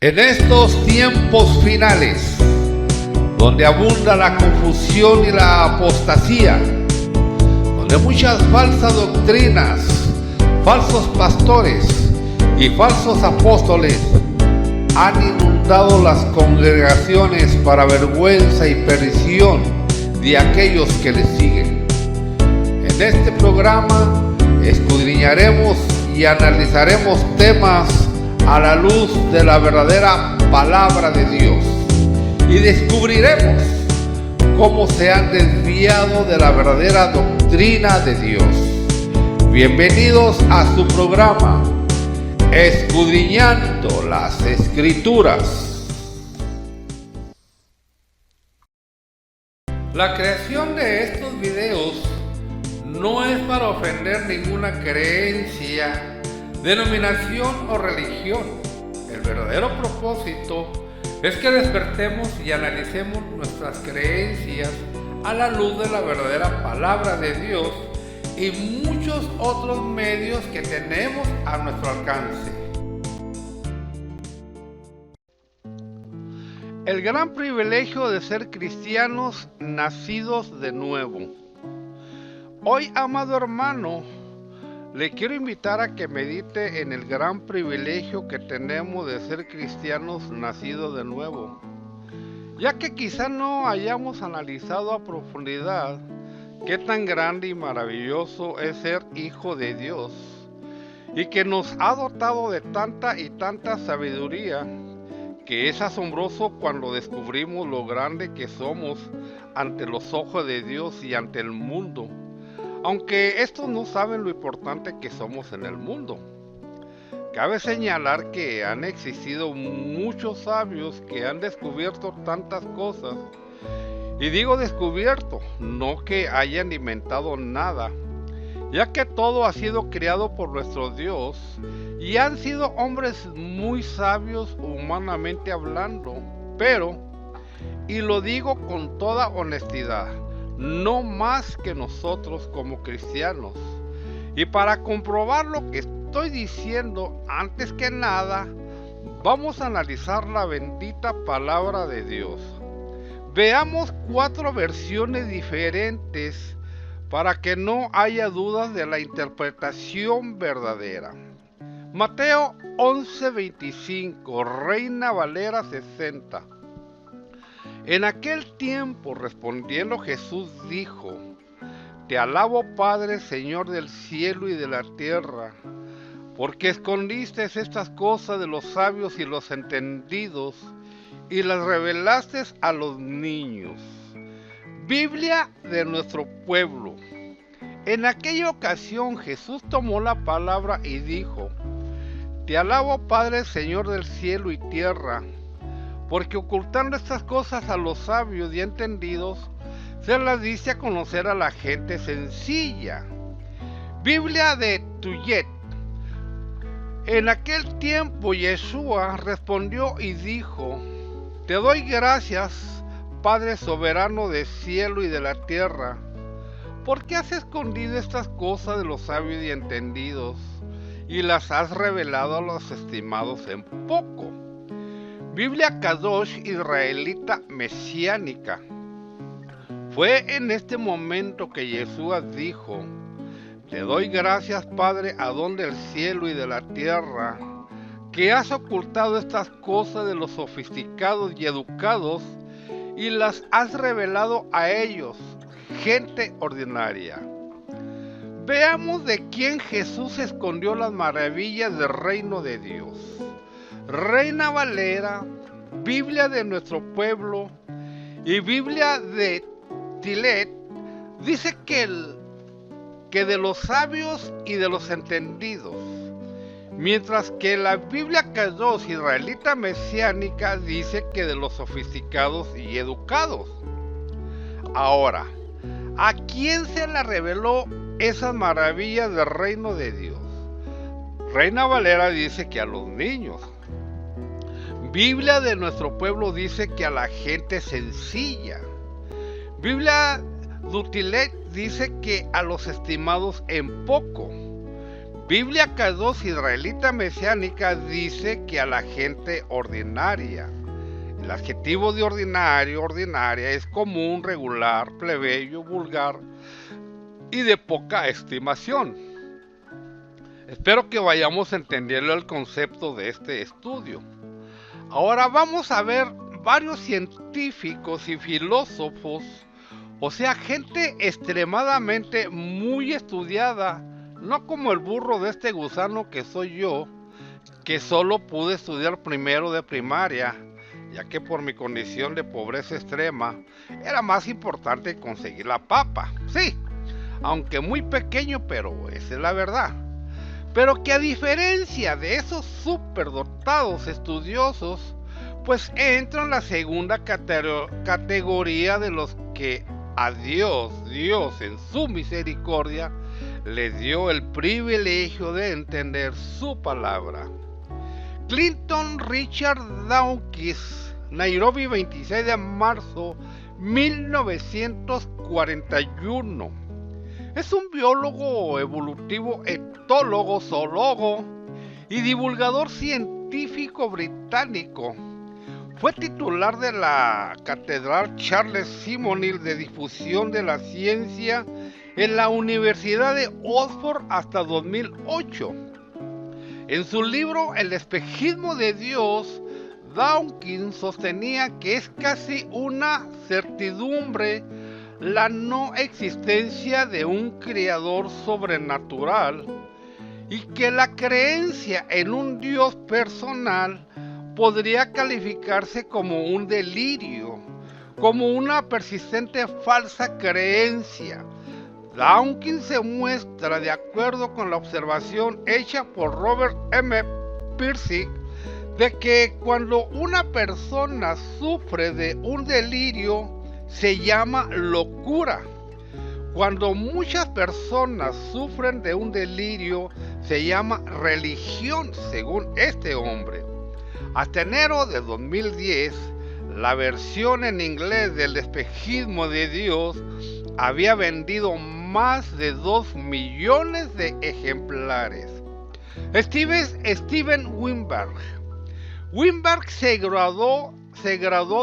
En estos tiempos finales, donde abunda la confusión y la apostasía, donde muchas falsas doctrinas, falsos pastores y falsos apóstoles han inundado las congregaciones para vergüenza y perdición de aquellos que les siguen. En este programa escudriñaremos y analizaremos temas a la luz de la verdadera palabra de Dios y descubriremos cómo se han desviado de la verdadera doctrina de Dios. Bienvenidos a su programa Escudriñando las Escrituras. La creación de estos videos no es para ofender ninguna creencia, denominación o religión. El verdadero propósito es que despertemos y analicemos nuestras creencias a la luz de la verdadera palabra de Dios y muchos otros medios que tenemos a nuestro alcance. El gran privilegio de ser cristianos nacidos de nuevo. Hoy, amado hermano, le quiero invitar a que medite en el gran privilegio que tenemos de ser cristianos nacidos de nuevo, ya que quizá no hayamos analizado a profundidad qué tan grande y maravilloso es ser hijo de Dios, y que nos ha dotado de tanta y tanta sabiduría, que es asombroso cuando descubrimos lo grande que somos ante los ojos de Dios y ante el mundo. Aunque estos no saben lo importante que somos en el mundo. Cabe señalar que han existido muchos sabios que han descubierto tantas cosas. Y digo descubierto, no que hayan inventado nada, ya que todo ha sido creado por nuestro Dios y han sido hombres muy sabios humanamente hablando. Pero, y lo digo con toda honestidad, no más que nosotros como cristianos. Y para comprobar lo que estoy diciendo, antes que nada, vamos a analizar la bendita palabra de Dios. Veamos 4 versiones diferentes para que no haya dudas de la interpretación verdadera. Mateo 11:25, Reina Valera 60. En aquel tiempo, respondiendo Jesús, dijo: Te alabo, Padre, Señor del cielo y de la tierra, porque escondiste estas cosas de los sabios y los entendidos, y las revelaste a los niños. Biblia de nuestro pueblo. En aquella ocasión Jesús tomó la palabra y dijo: Te alabo, Padre, Señor del cielo y tierra, porque ocultando estas cosas a los sabios y entendidos, se las diste a conocer a la gente sencilla. Biblia de Tuyet. En aquel tiempo Yeshua respondió y dijo: Te doy gracias, Padre soberano del cielo y de la tierra, porque has escondido estas cosas de los sabios y entendidos, y las has revelado a los estimados en poco. Biblia Kadosh israelita mesiánica. Fue en este momento que Yeshua dijo: Te doy gracias, Padre, Adón del cielo y de la tierra, que has ocultado estas cosas de los sofisticados y educados y las has revelado a ellos, gente ordinaria. Veamos de quién Jesús escondió las maravillas del reino de Dios. Reina Valera, Biblia de nuestro pueblo y Biblia de Tilet dice que de los sabios y de los entendidos, mientras que la Biblia Kadosh israelita mesiánica dice que de los sofisticados y educados. Ahora, ¿a quién se le reveló esas maravillas del reino de Dios? Reina Valera dice que a los niños. Biblia de nuestro pueblo dice que a la gente sencilla. Biblia Dutilet dice que a los estimados en poco. Biblia K2 Israelita Mesiánica dice que a la gente ordinaria. El adjetivo de ordinario, ordinaria, es común, regular, plebeyo, vulgar y de poca estimación. Espero que vayamos entendiendo el concepto de este estudio. Ahora vamos a ver varios científicos y filósofos, o sea, gente extremadamente muy estudiada, no como el burro de este gusano que soy yo, que solo pude estudiar primero de primaria, ya que por mi condición de pobreza extrema era más importante conseguir la papa. Sí, aunque muy pequeño, pero esa es la verdad. Pero que a diferencia de esos superdotados estudiosos, pues entro en la segunda categoría de los que a Dios en su misericordia le dio el privilegio de entender su palabra. Clinton Richard Dawkins, Nairobi, 26 de marzo 1941. Es un biólogo evolutivo, etólogo, zoólogo y divulgador científico británico. Fue titular de la Catedral Charles Simonil de Difusión de la Ciencia en la Universidad de Oxford hasta 2008. En su libro El espejismo de Dios, Dawkins sostenía que es casi una certidumbre la no existencia de un creador sobrenatural y que la creencia en un Dios personal podría calificarse como un delirio, como una persistente falsa creencia. Dawkins se muestra de acuerdo con la observación hecha por Robert M. Pirsig de que cuando una persona sufre de un delirio se llama locura. Cuando muchas personas sufren de un delirio se llama religión, según este hombre. Hasta enero de 2010, la versión en inglés del espejismo de Dios había vendido más de 2 millones de ejemplares. Steven Weinberg. Weinberg se graduó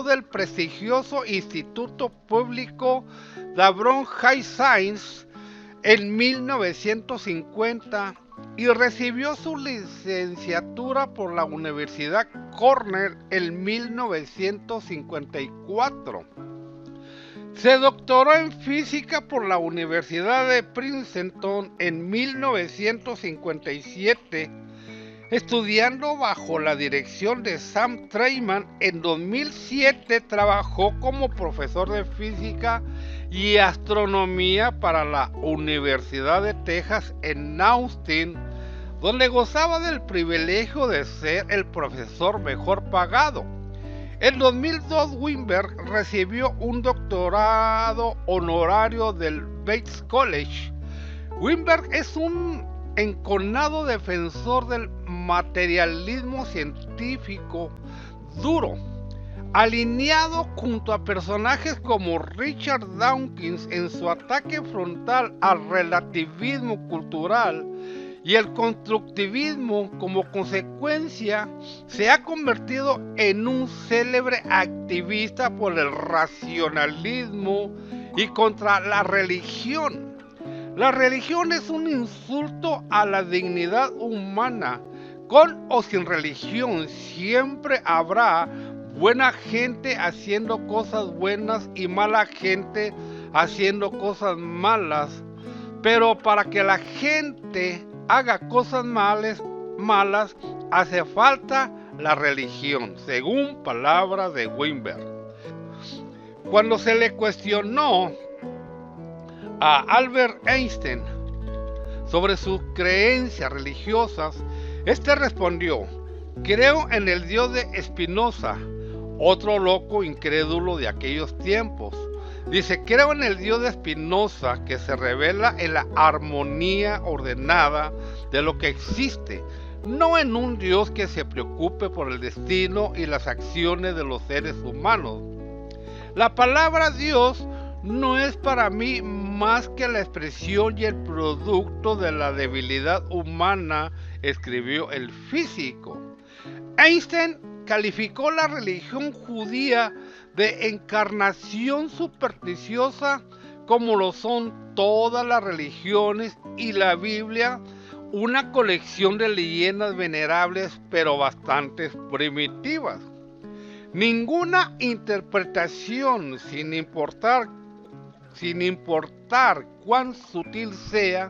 del prestigioso Instituto Público Brown High Science en 1950 y recibió su licenciatura por la Universidad Cornell en 1954. Se doctoró en física por la Universidad de Princeton en 1957, estudiando bajo la dirección de Sam Treiman. En 2007 trabajó como profesor de física y astronomía para la Universidad de Texas en Austin, donde gozaba del privilegio de ser el profesor mejor pagado. En 2002, Weinberg recibió un doctorado honorario del Bates College. Weinberg es un enconado defensor del materialismo científico duro, alineado junto a personajes como Richard Dawkins en su ataque frontal al relativismo cultural y el constructivismo. Como consecuencia, se ha convertido en un célebre activista por el racionalismo y contra la religión. La religión es un insulto a la dignidad humana. Con o sin religión, siempre habrá buena gente haciendo cosas buenas y mala gente haciendo cosas malas. Pero para que la gente haga cosas malas, hace falta la religión, según palabras de Weinberg. Cuando se le cuestionó a Albert Einstein sobre sus creencias religiosas, este respondió: creo en el Dios de Spinoza, otro loco incrédulo de aquellos tiempos. Dice: creo en el Dios de Spinoza, que se revela en la armonía ordenada de lo que existe, no en un Dios que se preocupe por el destino y las acciones de los seres humanos. La palabra Dios no es para mí más que la expresión y el producto de la debilidad humana, escribió el físico. Einstein calificó la religión judía de encarnación supersticiosa, como lo son todas las religiones, y la Biblia, una colección de leyendas venerables pero bastante primitivas. Ninguna interpretación, sin importar cuán sutil sea,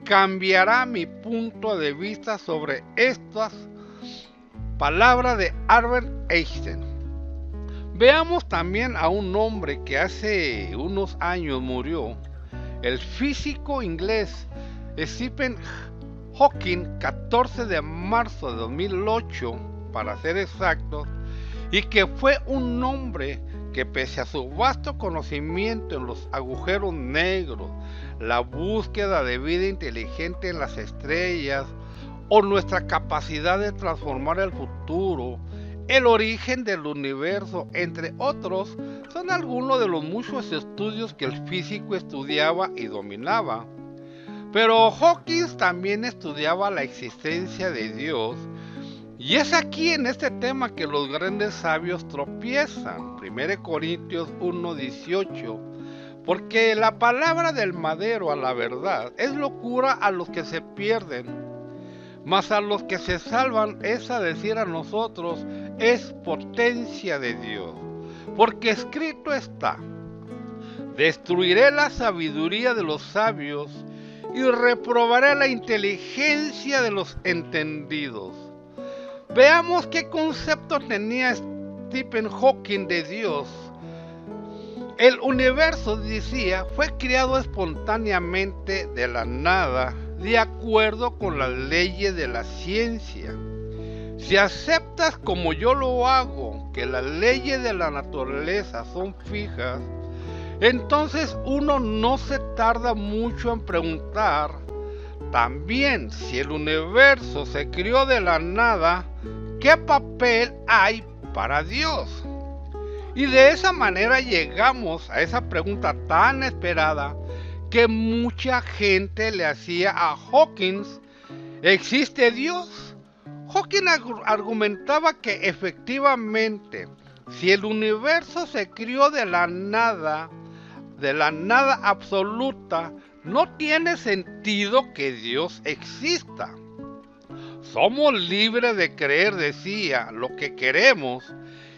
cambiará mi punto de vista sobre estas palabras de Albert Einstein. Veamos también a un hombre que hace unos años murió, el físico inglés Stephen Hawking, 14 de marzo de 2008, para ser exactos, y que fue un hombre que, pese a su vasto conocimiento en los agujeros negros, la búsqueda de vida inteligente en las estrellas, o nuestra capacidad de transformar el futuro, el origen del universo, entre otros, son algunos de los muchos estudios que el físico estudiaba y dominaba. Pero Hawking también estudiaba la existencia de Dios, y es aquí en este tema que los grandes sabios tropiezan. 1 Corintios 1:18, porque la palabra del madero a la verdad es locura a los que se pierden, mas a los que se salvan, es a decir a nosotros, es potencia de Dios. Porque escrito está: destruiré la sabiduría de los sabios y reprobaré la inteligencia de los entendidos. Veamos qué concepto tenía Stephen Hawking de Dios. El universo, decía, fue creado espontáneamente de la nada, de acuerdo con las leyes de la ciencia. Si aceptas, como yo lo hago, que las leyes de la naturaleza son fijas, entonces uno no se tarda mucho en preguntar, también, si el universo se creó de la nada, ¿qué papel hay para Dios? Y de esa manera llegamos a esa pregunta tan esperada que mucha gente le hacía a Hawking: ¿existe Dios? Hawking argumentaba que efectivamente, si el universo se creó de la nada absoluta, no tiene sentido que Dios exista. Somos libres de creer, decía, lo que queremos,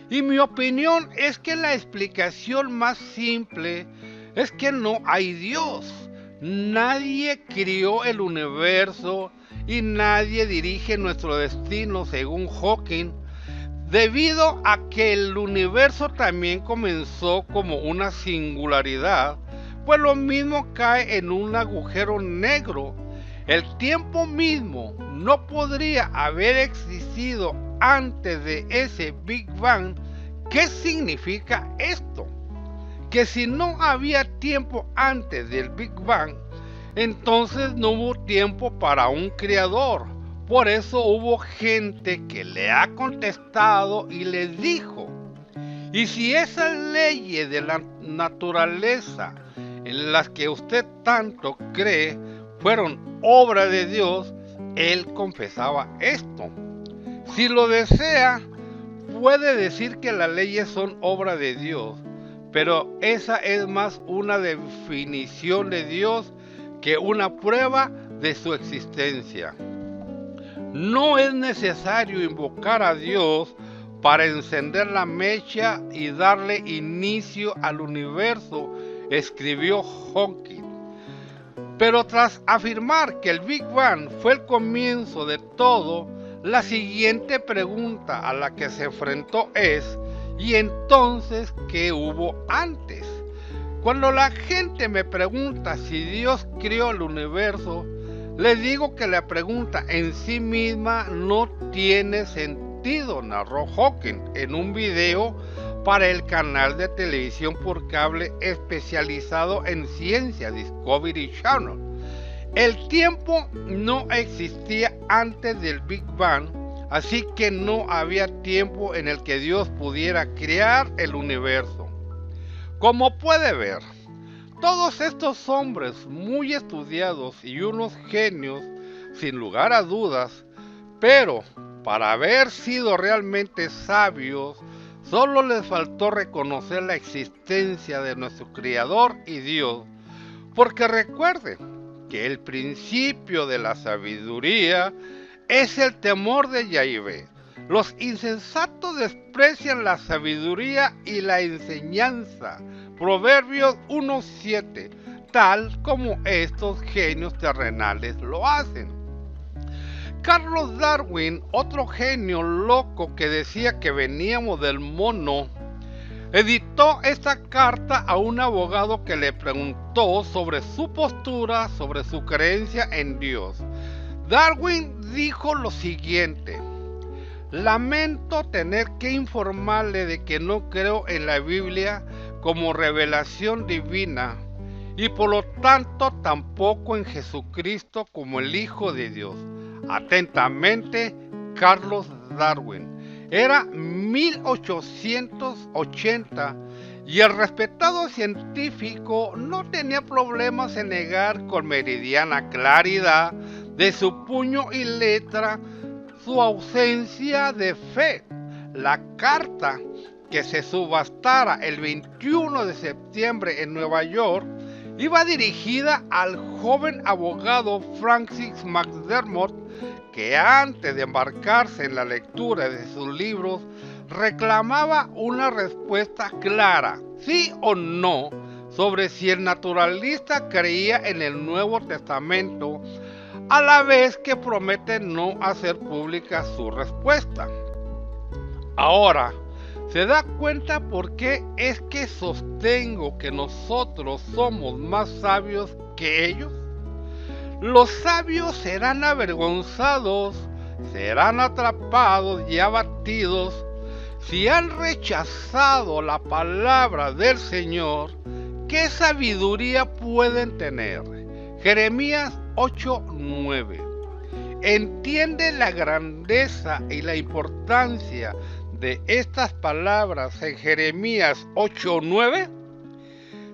y mi opinión es que la explicación más simple es que no hay Dios. Nadie crió el universo y nadie dirige nuestro destino, según Hawking, debido a que el universo también comenzó como una singularidad, pues lo mismo cae en un agujero negro. El tiempo mismo no podría haber existido antes de ese Big Bang. ¿Qué significa esto? Que si no había tiempo antes del Big Bang, entonces no hubo tiempo para un creador. Por eso hubo gente que le ha contestado y le dijo: y si esas leyes de la naturaleza en las que usted tanto cree fueron obra de Dios, él confesaba esto. Si lo desea, puede decir que las leyes son obra de Dios, pero esa es más una definición de Dios que una prueba de su existencia. No es necesario invocar a Dios para encender la mecha y darle inicio al universo, escribió Hawking. Pero tras afirmar que el Big Bang fue el comienzo de todo, la siguiente pregunta a la que se enfrentó es: ¿y entonces qué hubo antes? Cuando la gente me pregunta si Dios creó el universo, les digo que la pregunta en sí misma no tiene sentido, narró Hawking en un video para el canal de televisión por cable especializado en ciencia, Discovery Channel. El tiempo no existía antes del Big Bang, así que no había tiempo en el que Dios pudiera crear el universo. Como puede ver, todos estos hombres muy estudiados y unos genios, sin lugar a dudas, pero para haber sido realmente sabios, solo les faltó reconocer la existencia de nuestro Creador y Dios, porque recuerden que el principio de la sabiduría es el temor de Yahvé. Los insensatos desprecian la sabiduría y la enseñanza. Proverbios 1:7, tal como estos genios terrenales lo hacen. Charles Darwin, otro genio loco que decía que veníamos del mono, editó esta carta a un abogado que le preguntó sobre su postura, sobre su creencia en Dios. Darwin dijo lo siguiente: lamento tener que informarle de que no creo en la Biblia como revelación divina y por lo tanto tampoco en Jesucristo como el Hijo de Dios. Atentamente, Charles Darwin. Era 1880 y el respetado científico no tenía problemas en negar con meridiana claridad de su puño y letra su ausencia de fe. La carta, que se subastara el 21 de septiembre en Nueva York, iba dirigida al joven abogado Francis McDermott, que antes de embarcarse en la lectura de sus libros reclamaba una respuesta clara, sí o no, sobre si el naturalista creía en el Nuevo Testamento, a la vez que promete no hacer pública su respuesta. Ahora, ¿se da cuenta por qué es que sostengo que nosotros somos más sabios que ellos? Los sabios serán avergonzados, serán atrapados y abatidos si han rechazado la palabra del Señor. ¿Qué sabiduría pueden tener? Jeremías 8:9. ¿Entiende la grandeza y la importancia de estas palabras en Jeremías 8:9?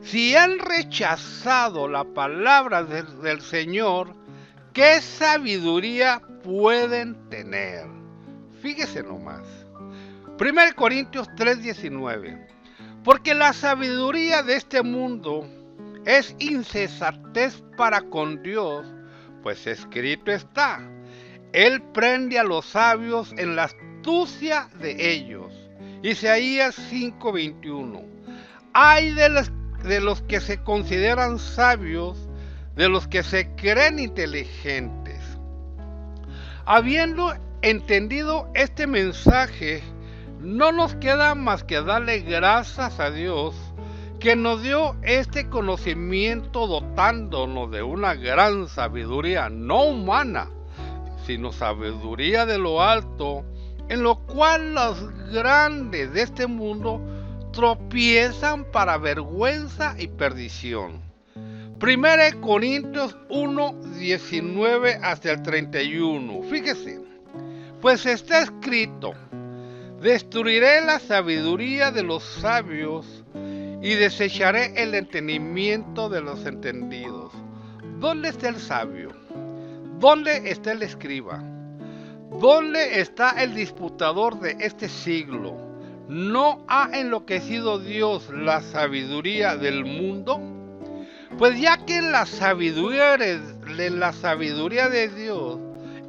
Si han rechazado la palabra del Señor, ¿qué sabiduría pueden tener? Fíjese nomás. 1 Corintios 3:19. Porque la sabiduría de este mundo es insensatez para con Dios, pues escrito está: Él prende a los sabios en la astucia de ellos. Isaías 5:21. Ay de los que se consideran sabios, de los que se creen inteligentes. Habiendo entendido este mensaje, no nos queda más que darle gracias a Dios, que nos dio este conocimiento dotándonos de una gran sabiduría no humana, sino sabiduría de lo alto, en lo cual los grandes de este mundo tropiezan para vergüenza y perdición. 1 Corintios 1:19 hasta el 31. Fíjese, pues está escrito: destruiré la sabiduría de los sabios y desecharé el entendimiento de los entendidos. ¿Dónde está el sabio? ¿Dónde está el escriba? ¿Dónde está el disputador de este siglo? ¿No ha enloquecido Dios la sabiduría del mundo? Pues ya que en la sabiduría de Dios,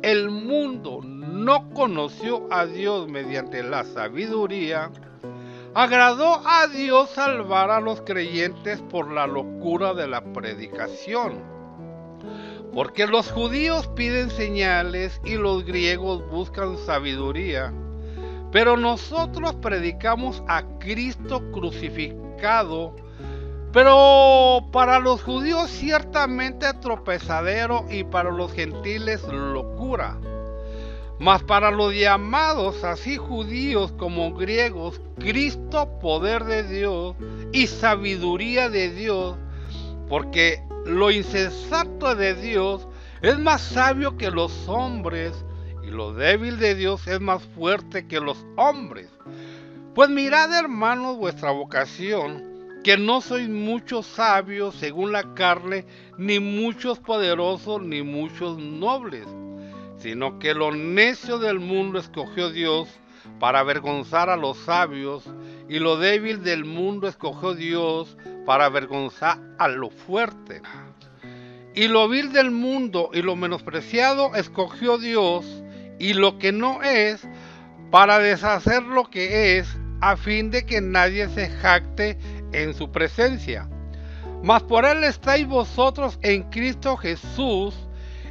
el mundo no conoció a Dios mediante la sabiduría, agradó a Dios salvar a los creyentes por la locura de la predicación. Porque los judíos piden señales y los griegos buscan sabiduría, pero nosotros predicamos a Cristo crucificado, pero para los judíos ciertamente tropezadero y para los gentiles locura. Mas para los llamados, así judíos como griegos, Cristo poder de Dios y sabiduría de Dios, porque lo insensato de Dios es más sabio que los hombres, y lo débil de Dios es más fuerte que los hombres. Pues mirad, hermanos, vuestra vocación, que no sois muchos sabios según la carne, ni muchos poderosos, ni muchos nobles, sino que lo necio del mundo escogió Dios para avergonzar a los sabios, y lo débil del mundo escogió Dios para avergonzar a lo fuerte. Y lo vil del mundo y lo menospreciado escogió Dios, y lo que no es, para deshacer lo que es, a fin de que nadie se jacte en su presencia. Mas por él estáis vosotros en Cristo Jesús,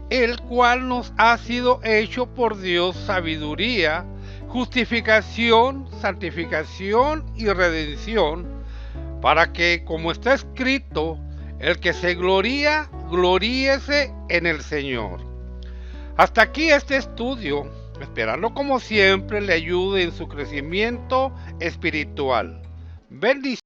el cual nos ha sido hecho por Dios sabiduría, justificación, santificación y redención, para que, como está escrito, el que se gloría, gloríese en el Señor. Hasta aquí este estudio, esperando como siempre le ayude en su crecimiento espiritual. Bendiciones.